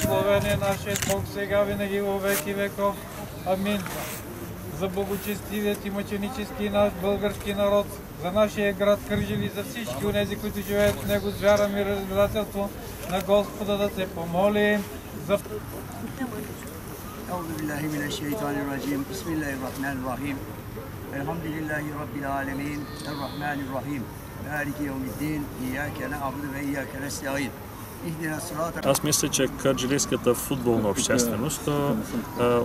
Благословен е нашият Бог сега винаги във веки веков. Амин. За благочестивият и мъченически наш български народ, за нашия град Кърджали, за всички онези, които живеят в него с вяра, мир и разбирателство, на Господа да се помолим. За... أعوذ بالله من الشيطان الرجيم بسم الله الرحمن الرحيم الحمد لله رب العالمين الرحمن الرحيم مالك يوم الدين إياك نعبد وإياك نستعين. Аз мисля, че кърджалийската футболна общественост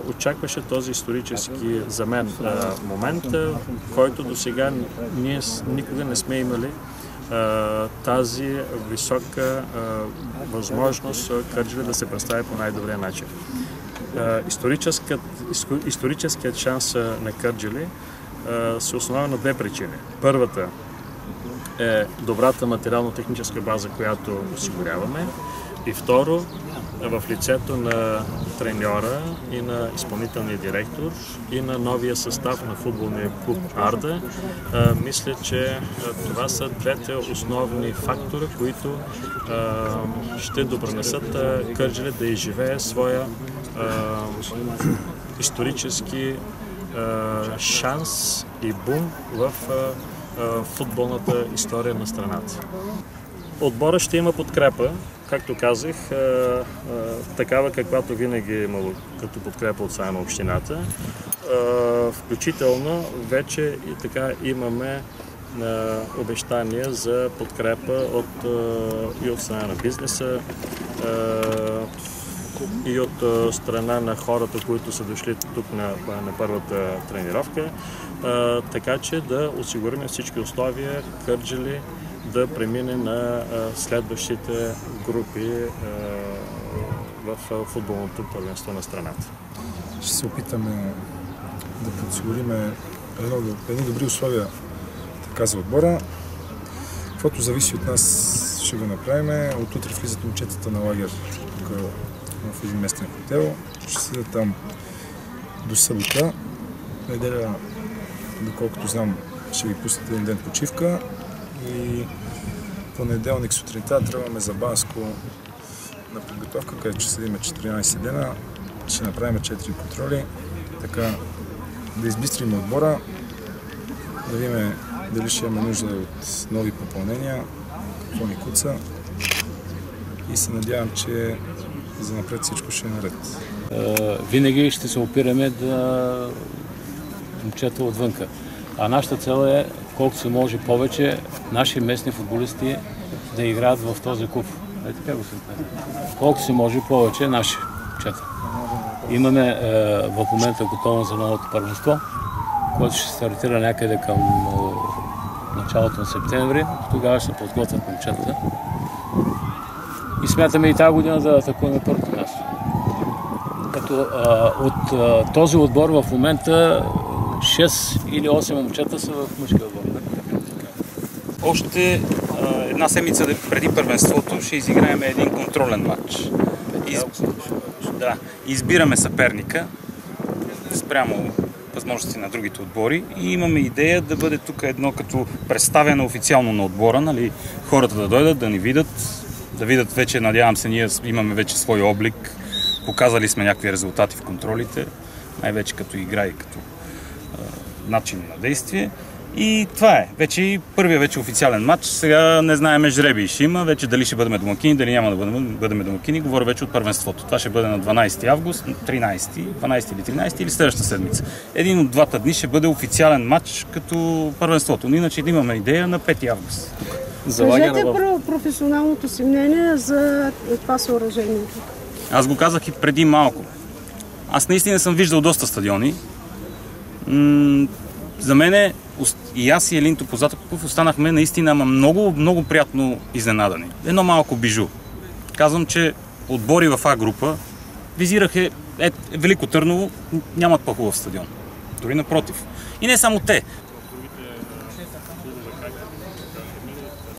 очакваше този исторически за мен момент, който до сега ние никога не сме имали тази висока възможност Кърджали да се представи по най-добрия начин. Историческият шанс на Кърджали се основава на две причини. Първата е добрата материално-техническа база, която осигуряваме. И второ, в лицето на треньора и на изпълнителния директор и на новия състав на футболния клуб Арда, мисля, че това са двете основни фактора, които ще допринесат Кърджали да изживее своя исторически шанс и бум в футболната история на страната. Отбора ще има подкрепа, както казах, такава каквато винаги е имало като подкрепа от страна на общината. Включително вече и така имаме обещания за подкрепа и от страна на бизнеса, и от страна на хората, които са дошли тук на първата тренировка, така че да осигурим всички условия Кърджали да премине на следващите групи в футболното първенство на страната. Ще се опитаме да подсигурим едни добри условия така за отбора. Каквото зависи от нас ще го направим. От утре влизат момчетата на лагер в един местен хотел. Ще седят там до събота. Неделя, доколкото знам, ще ги пуснат един ден почивка и понеделник сутринта тръгваме за Банско на подготовка, където ще седим 14 дена. Ще направим 4 контроли, така да избистрим отбора, да видим дали ще имаме нужда от нови попълнения, какво ни куца и се надявам, че за напред всичко ще е наред. Винаги ще се опираме да момчета отвънка. А нашата цел е колкото се може повече наши местни футболисти да играят в този клуб. Колкото се може повече наши момчета. Имаме в момента готово за новото първенство, което ще стартира някъде към началото на септември. Тогава ще се подготвят момчетата. И смятаме и тази година да атакуваме първото място. Като от този отбор в момента 6 или 8 момчета са в мъжкия отбор. Още една седмица преди първенството ще изиграем един контролен матч. Избираме съперника спрямо възможности на другите отбори и имаме идея да бъде тук едно като представяне официално на отбора, нали, хората да дойдат, да ни видят, да видят вече, надявам се, ние имаме вече свой облик, показали сме някакви резултати в контролите, най-вече като игра и като начин на действие. И това е. Вече и първия вече официален матч. Сега не знаем жребий ще има, вече дали ще бъдем домакини, дали няма да бъдем домакини. Говоря вече от първенството. Това ще бъде на 12 август, 12 или 13 или следващата седмица. Един от двата дни ще бъде официален матч като първенството. Но иначе да имаме идея на 5 август. Кажете професионалното си мнение за това съоръжение. Аз го казах и преди малко. Аз наистина съм виждал доста стадиони. За мен и аз и Елин Топозатъков останахме наистина много приятно изненадани. Едно малко бижу. Казвам, че отбори в А група визираха Велико Търново, нямат по-хубав стадион. Дори напротив. И не само те.